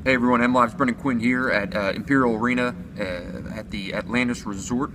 Hey everyone, MLive's Quinn here at Imperial Arena at the Atlantis Resort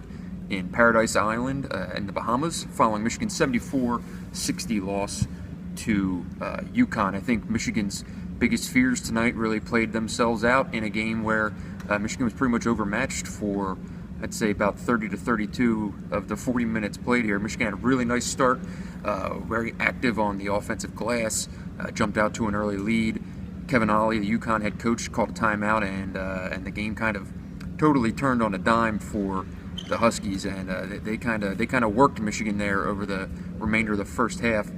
in Paradise Island in the Bahamas, following Michigan's 74-60 loss to UConn. I think Michigan's biggest fears tonight really played themselves out in a game where Michigan was pretty much overmatched for, I'd say, about 30 to 32 of the 40 minutes played here. Michigan had a really nice start, very active on the offensive glass, jumped out to an early lead. Kevin Ollie, the UConn head coach, called a timeout, and the game kind of totally turned on a dime for the Huskies, and they kind of worked Michigan there over the remainder of the first half,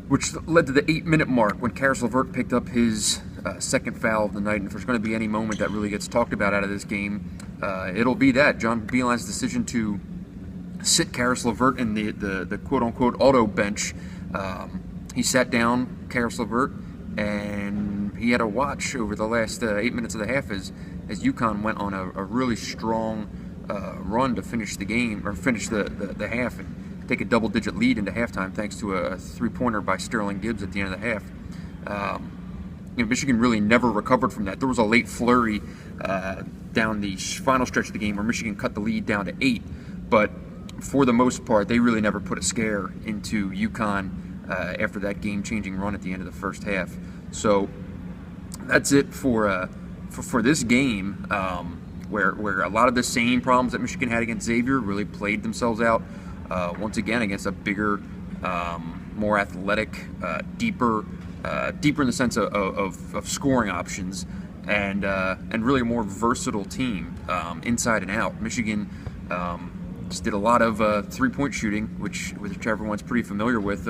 which led to the 8-minute mark when Karis LeVert picked up his second foul of the night. And if there's going to be any moment that really gets talked about out of this game, it'll be that John Beilein's decision to sit Karis LeVert in the quote-unquote auto bench. He sat down Karis LeVert, and he had to watch over the last 8 minutes of the half as UConn went on a really strong run to finish the game, or finish the half, and take a double-digit lead into halftime thanks to a three-pointer by Sterling Gibbs at the end of the half. Michigan really never recovered from that. There was a late flurry down the final stretch of the game where Michigan cut the lead down to 8, but for the most part, they really never put a scare into UConn after that game-changing run at the end of the first half. So that's it for this game, where a lot of the same problems that Michigan had against Xavier really played themselves out once again against a bigger, more athletic, deeper in the sense of scoring options, and really a more versatile team inside and out. Michigan just did a lot of three-point shooting, which everyone's pretty familiar with.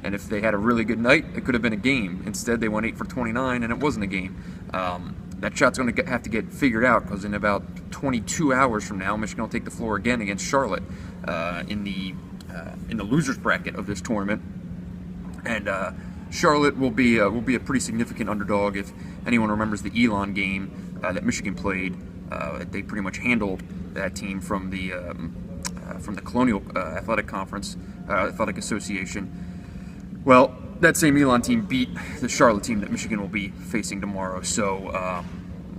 And if they had a really good night, it could have been a game. Instead, they went 8 for 29, and it wasn't a game. That shot's going to have to get figured out, because in about 22 hours from now, Michigan will take the floor again against Charlotte in the losers bracket of this tournament. And Charlotte will be a pretty significant underdog. If anyone remembers the Elon game that Michigan played, they pretty much handled that team from the Colonial Athletic Conference, Athletic Association. Well, that same Elon team beat the Charlotte team that Michigan will be facing tomorrow. So,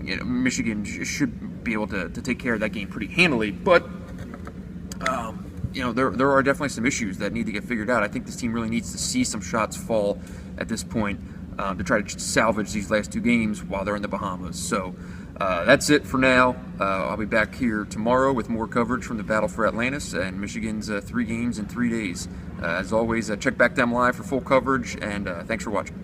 Michigan should be able to take care of that game pretty handily. But, there are definitely some issues that need to get figured out. I think this team really needs to see some shots fall at this point to try to salvage these last two games while they're in the Bahamas. So, that's it for now. I'll be back here tomorrow with more coverage from the battle for Atlantis and Michigan's 3 games in 3 days. As always, check back to MLive for full coverage, and thanks for watching.